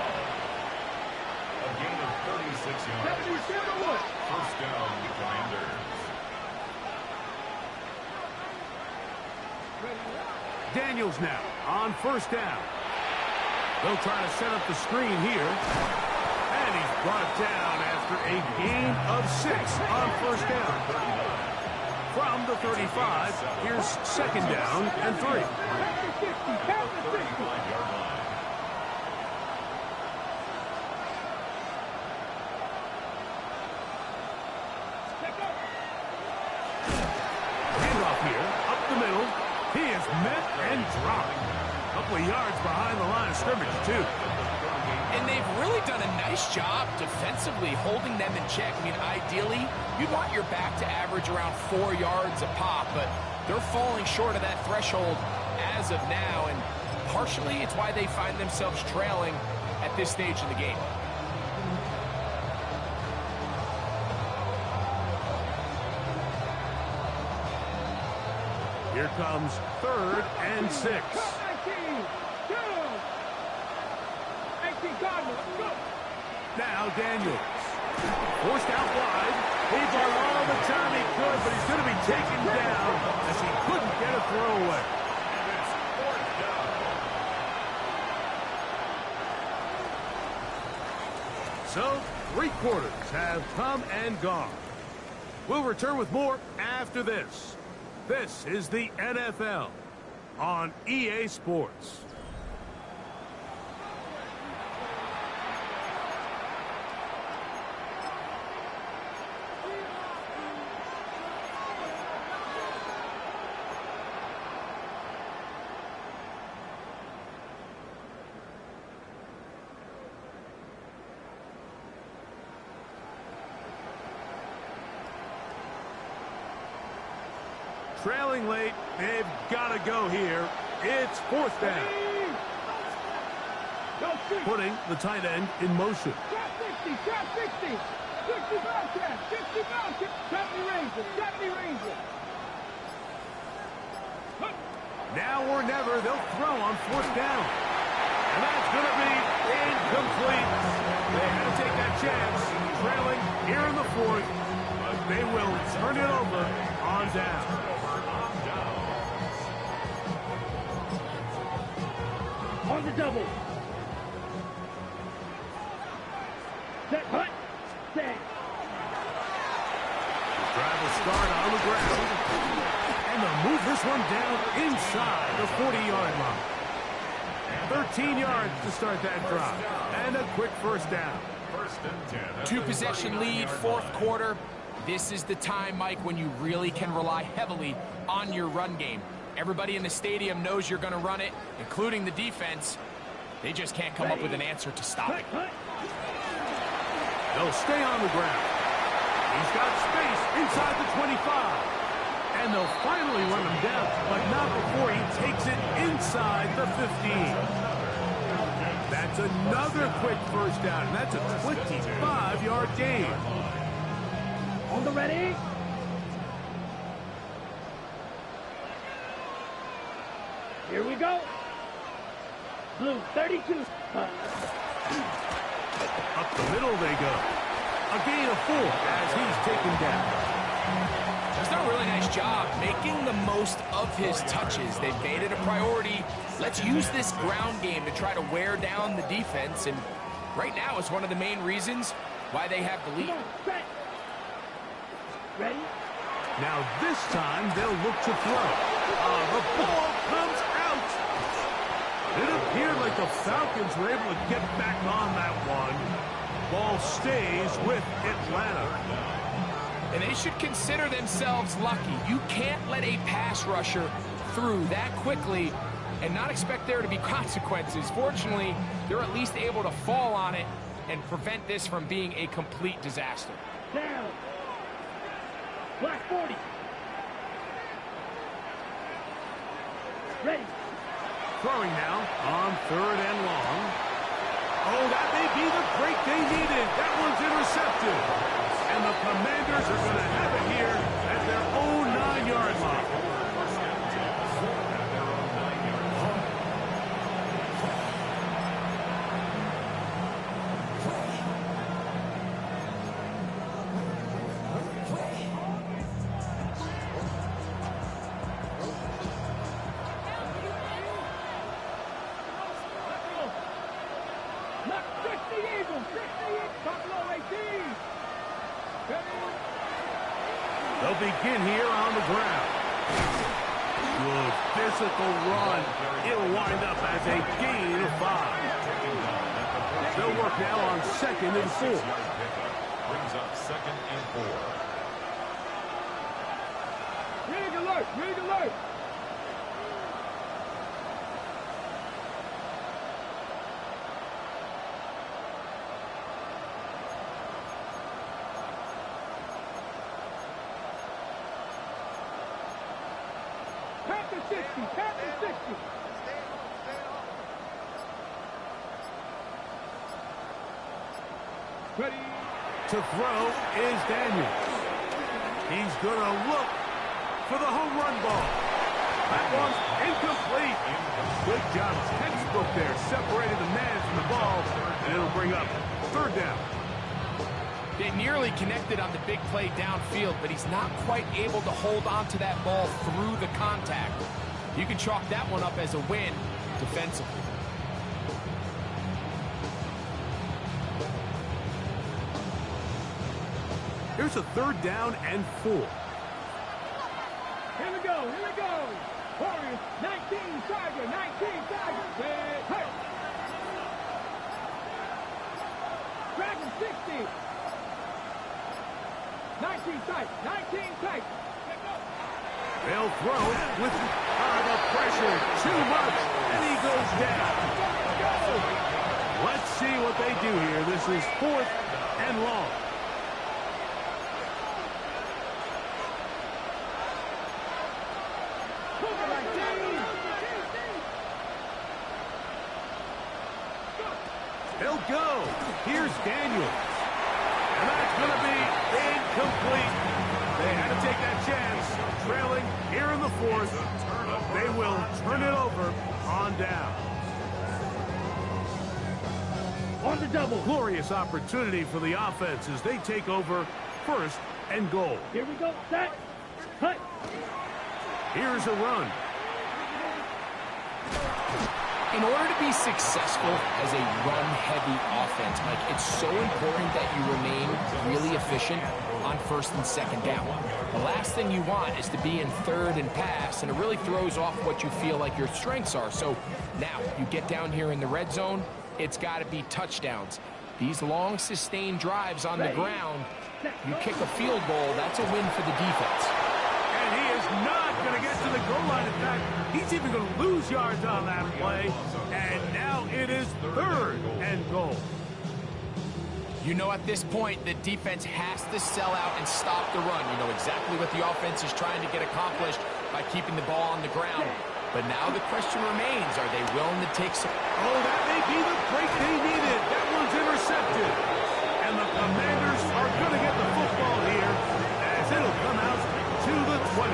[SPEAKER 5] A gain of 36 yards. 1st down, Commanders.
[SPEAKER 2] Daniels now on 1st down. They'll try to set up the screen here. And he's brought down after a gain of 6 on 1st down. From the 35, here's 2nd down and 3.
[SPEAKER 5] 39-yard line.
[SPEAKER 2] Handoff here, up the middle. He is met and dropped. A couple of yards behind the line of scrimmage, too.
[SPEAKER 4] And they've really done a nice job defensively holding them in check. I mean, ideally, you'd want your back to average around 4 yards a pop, but They're falling short of that threshold as of now, and partially it's why they find themselves trailing at this stage in the game.
[SPEAKER 2] Here comes 3rd and 6.
[SPEAKER 3] 19, go! 19 Cardinals, go!
[SPEAKER 2] Now Daniels. Forced out wide. He bought all the time he could, but he's going to be taken down as he couldn't get a throwaway.
[SPEAKER 5] And it's 4th down.
[SPEAKER 2] So, 3 quarters have come and gone. We'll return with more after this. This is the NFL on EA Sports. Trailing late, they've got to go here. It's 4th down. Putting the tight end in motion.
[SPEAKER 3] Shot 60, shot 60. 60 Bobcat, 60 Bobcat. 70 Ranger, 70 Ranger.
[SPEAKER 2] Now or never, they'll throw on 4th down. And that's going to be incomplete. They had to take that chance, trailing here in the 4th. But they will turn it over on down.
[SPEAKER 3] On the double. Set, hut, set.
[SPEAKER 2] Drive will start on the ground. And they'll move this one down inside the 40-yard line. 13 yards to start that drive. And a quick 1st down.
[SPEAKER 5] 1st and 10.
[SPEAKER 4] 2-possession lead, 4th quarter. This is the time, Mike, when you really can rely heavily on your run game. Everybody in the stadium knows you're going to run it, including the defense. They just can't come up with an answer to stop it.
[SPEAKER 2] They'll stay on the ground. He's got space inside the 25. And they'll finally run him down, but not before he takes it inside the 15. That's another quick 1st down, and that's a 25-yard gain.
[SPEAKER 3] On the ready. Here we go. Blue, 32.
[SPEAKER 2] Up the middle they go. A gain of 4 as he's taken down.
[SPEAKER 4] He's done a really nice job making the most of his touches. They've made it a priority. Let's use this ground game to try to wear down the defense. And right now it's one of the main reasons why they have the lead.
[SPEAKER 3] Ready?
[SPEAKER 2] Now this time they'll look to throw. The ball comes out. It appeared like the Falcons were able to get back on that one. Ball stays with Atlanta.
[SPEAKER 4] And they should consider themselves lucky. You can't let a pass rusher through that quickly and not expect there to be consequences. Fortunately, they're at least able to fall on it and prevent this from being a complete disaster.
[SPEAKER 3] Down. Black 40. Ready.
[SPEAKER 2] Throwing now on 3rd and long. Oh, that may be the break they needed. That one's intercepted. And the Commanders are going to have it here at their own 9-yard line. They'll begin here on the ground. Good physical run. It'll wind up as a gain of 5. They'll work now on 2nd and 4.
[SPEAKER 5] Brings up 2nd and 4.
[SPEAKER 3] Rig alert, rig alert. 60. 10th and 60. Ready.
[SPEAKER 2] To throw is Daniels. He's going to look for the home run ball. That one's incomplete. Good job. Textbook there. Separated the man from the ball, and it'll bring up third down.
[SPEAKER 4] They nearly connected on the big play downfield, but he's not quite able to hold on to that ball through the contact. You can chalk that one up as a win defensively.
[SPEAKER 2] Here's a third down and 4.
[SPEAKER 3] Here we go. Here we go. Warriors, 19 Tiger, 19 Tiger. Hey. Dragon 60. 19 tight, 19 tight.
[SPEAKER 2] They'll throw with the pressure. Too much, and he goes down. Let's see what they do here. This is 4th and long. They'll go. Here's Daniels. And that's going to be incomplete. They had to take that chance. Trailing here in the 4th. They will turn it over on down.
[SPEAKER 3] On the double.
[SPEAKER 2] Glorious opportunity for the offense as they take over 1st and goal.
[SPEAKER 3] Here we go. Set. Cut.
[SPEAKER 2] Here's a run.
[SPEAKER 4] In order to be successful as a run-heavy offense, Mike, it's so important that you remain really efficient on 1st and 2nd down. The last thing you want is to be in 3rd and pass, and it really throws off what you feel like your strengths are. So now you get down here in the red zone, it's got to be touchdowns. These long, sustained drives on the ground, you kick a field goal, that's a win for the defense.
[SPEAKER 2] And he is not going to get to the goal line. In fact, he's even going to lose yards on that play. And now it is 3rd and goal.
[SPEAKER 4] You know at this point, the defense has to sell out and stop the run. You know exactly what the offense is trying to get accomplished by keeping the ball on the ground. But now the question remains, are they willing to take some...
[SPEAKER 2] Oh, that may be the break they needed. That one's intercepted. And the Commanders are going to get the football here as it'll come out to the 20.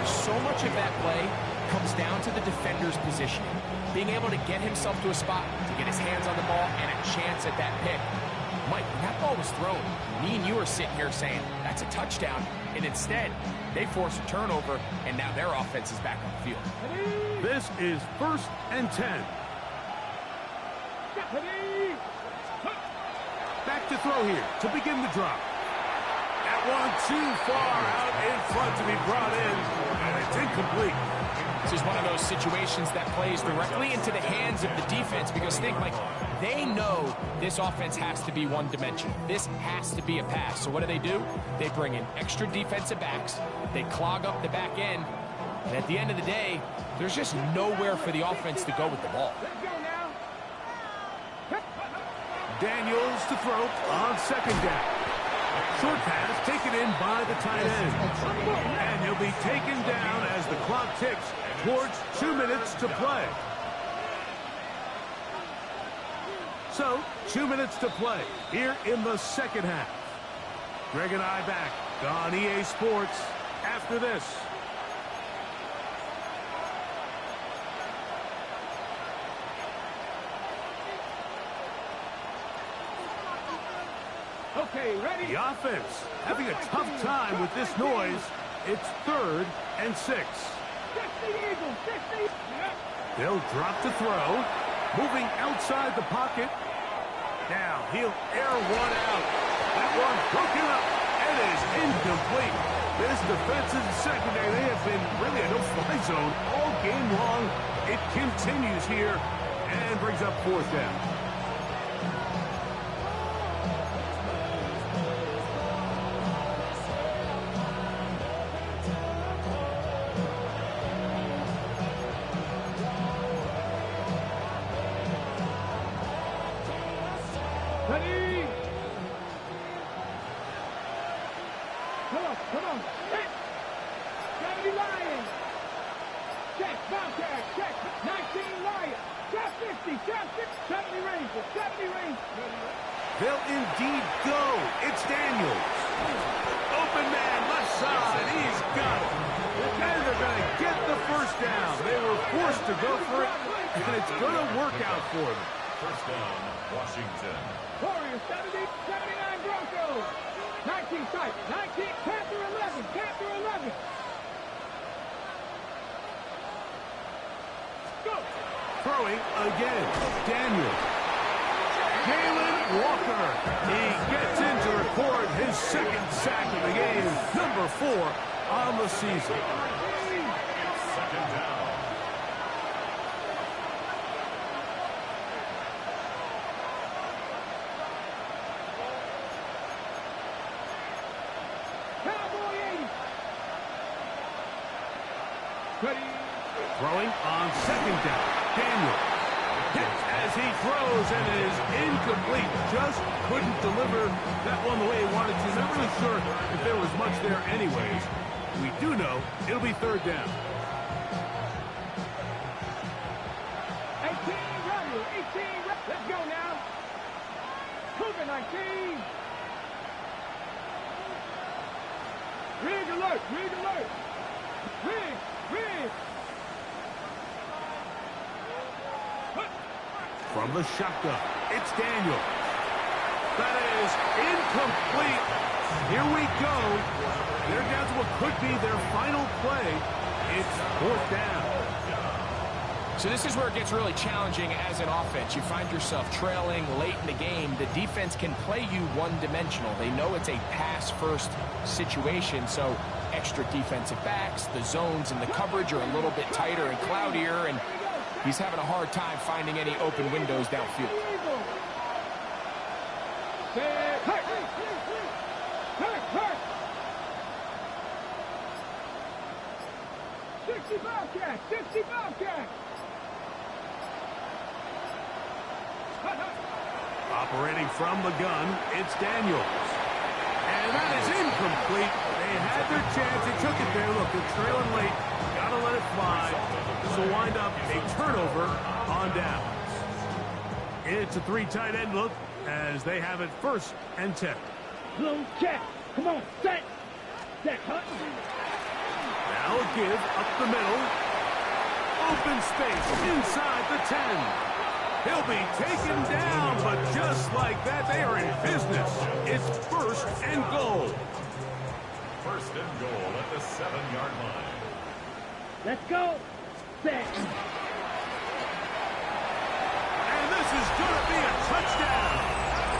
[SPEAKER 4] So much of that play comes down to the defender's positioning. Being able to get himself to a spot, to get his hands on the ball, and a chance at that pick. Mike, when that ball was thrown, me and you are sitting here saying, that's a touchdown. And instead, they force a turnover, and now their offense is back on the field.
[SPEAKER 2] This is 1st and 10. Back to throw here to begin the drop. That one too far out in front to be brought in, and it's incomplete.
[SPEAKER 4] This is one of those situations that plays directly into the hands of the defense because think, Mike, they know this offense has to be one-dimensional. This has to be a pass. So what do? They bring in extra defensive backs. They clog up the back end. And at the end of the day, there's just nowhere for the offense to go with the ball.
[SPEAKER 2] Daniels to throw on 2nd down. Short pass taken in by the tight end. And he'll be taken down as the clock ticks towards 2 minutes to play. So, 2 minutes to play here in the 2nd half. Greg and I back on EA Sports after this.
[SPEAKER 3] Okay, ready?
[SPEAKER 2] The offense having a tough time with this noise. It's 3rd and 6.
[SPEAKER 3] 60 Eagles, 60.
[SPEAKER 2] They'll drop to throw. Moving outside the pocket. Now he'll air one out. That one broken up. It is incomplete. This defensive secondary, they have been really a no-fly zone all game long. It continues here and brings up 4th down.
[SPEAKER 3] Ready? Come on. Hit. Gotta be lying. Check, Bobcat, check. 19 Lions. Shot 50, shot 60. 70 Rangers, 70 Rangers.
[SPEAKER 2] They'll indeed go. It's Daniels. Open man, left side. He's got it. And they're going to get the first down. They were forced to go for it, and it's going to work out for them.
[SPEAKER 5] First down, Washington.
[SPEAKER 3] Warriors, 70, 79 Broncos. 19 tight, 19, Panther 11, Panther 11. Go.
[SPEAKER 2] Throwing again. Daniels. Galen Walker. He gets in to record his second sack of the game. Number 4 on the season.
[SPEAKER 5] Second down.
[SPEAKER 3] Cowboy 80. Ready.
[SPEAKER 2] Throwing on second down. Daniels. Hits as he throws, and it is incomplete. Just couldn't deliver that one the way he wanted to. Not really sure if there was much there anyways. We do know it'll be third down.
[SPEAKER 3] 18 ready, 18 ready. Let's go now. Cougar 19. Rig alert, rig alert. Rig, rig.
[SPEAKER 2] From the shotgun, it's Daniels. That is incomplete. Here we go. They're down to what could be their final play. It's fourth down.
[SPEAKER 4] So this is where it gets really challenging as an offense. You find yourself trailing late in the game. The defense can play you one-dimensional. They know it's a pass-first situation, so extra defensive backs, the zones and the coverage are a little bit tighter and cloudier, and he's having a hard time finding any open windows downfield.
[SPEAKER 3] Hurt. 60 Bobcats, 60 Bobcats.
[SPEAKER 2] Operating from the gun, it's Daniels. And that is incomplete. They had their chance. They took it there. Look, they're trailing late. Got to let it fly. This will wind up a turnover on downs. It's a 3 tight end look as they have it 1st and 10.
[SPEAKER 3] Blue check. Come on, set. Set, Hunt.
[SPEAKER 2] Now a give up the middle. Open space inside the 10. He'll be taken down, but just like that, they are in business. It's 1st and goal.
[SPEAKER 5] 1st and goal at the 7-yard line.
[SPEAKER 3] Let's go. Set.
[SPEAKER 2] And this is going to be a touchdown.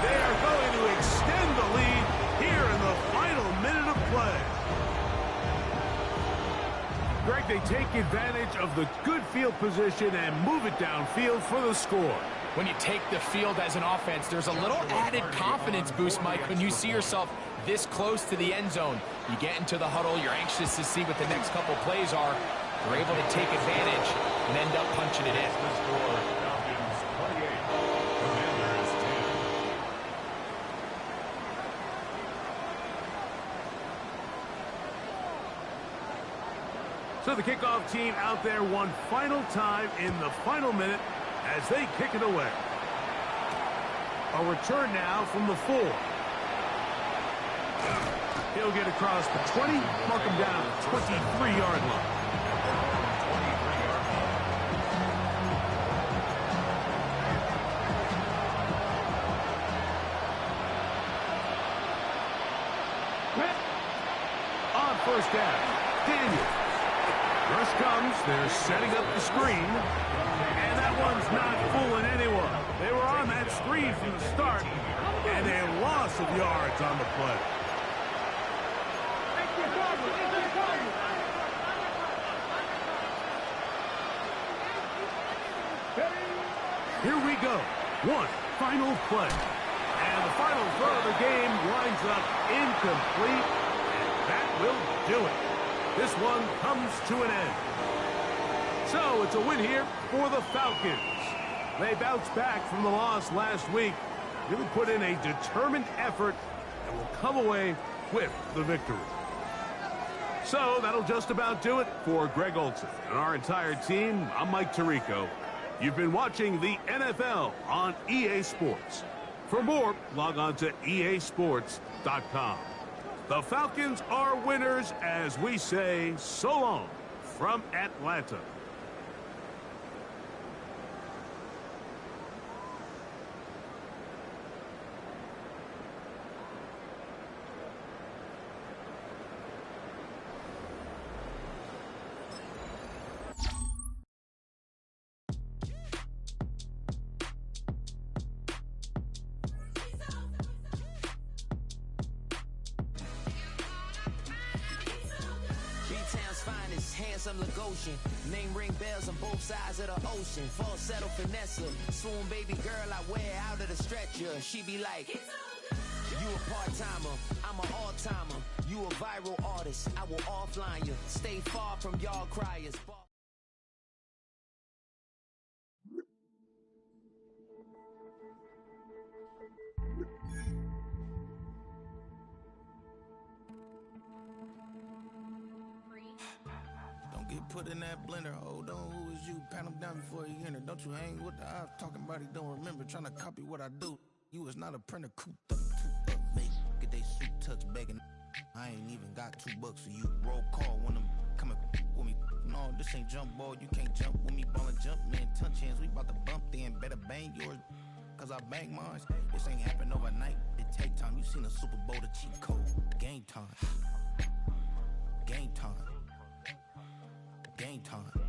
[SPEAKER 2] They are going to extend the lead here in the final minute of play. Greg, they take advantage of the good field position and move it downfield for the score.
[SPEAKER 4] When you take the field as an offense, there's a little added confidence boost, Mike, when you see yourself this close to the end zone. You get into the huddle, you're anxious to see what the next couple plays are. You're able to take advantage and end up punching it in.
[SPEAKER 5] The score, Falcons 28, Commanders 10.
[SPEAKER 2] So the kickoff team out there one final time in the final minute as they kick it away. A return now from the 4. He'll get across the 20, mark him down at the 23-yard line. On 1st down, Daniels. Rush comes, they're setting up the screen, and that one's not fooling anyone. They were on that screen from the start, and a loss of yards on the play. Here we go. One final play. And the final throw of the game winds up incomplete, and that will do it. This one comes to an end. So it's a win here for the Falcons. They bounced back from the loss last week, really put in a determined effort, and will come away with the victory. So that'll just about do it for Greg Olson and our entire team. I'm Mike Tirico. You've been watching the NFL on EA Sports. For more, log on to easports.com. The Falcons are winners as we say so long from Atlanta.
[SPEAKER 6] B-Town's finest, handsome Lagosian. Name ring bells on both sides of the ocean. Falsetto finesse, swoon baby girl I wear out of the stretcher. She be like, you a part-timer, I'm an all-timer. You a viral artist, I will offline you. Stay far from y'all criers.
[SPEAKER 7] Get put in that blender. Hold on, who is you? Pat him down before you enter. Don't you hang with the ops talking about he don't remember. Trying to copy what I do. You is not a printer. Cooped up, make get they suit touch begging. I ain't even got $2 for you. Roll call when I'm coming with me. No, this ain't jump ball. You can't jump with me. Ballin' jump, man. Touch hands. We about to bump then. Better bang yours. Cause I bang mine. This ain't happen overnight. It take time. You seen a Super Bowl, the cheat code. Game time. Game time. Game time.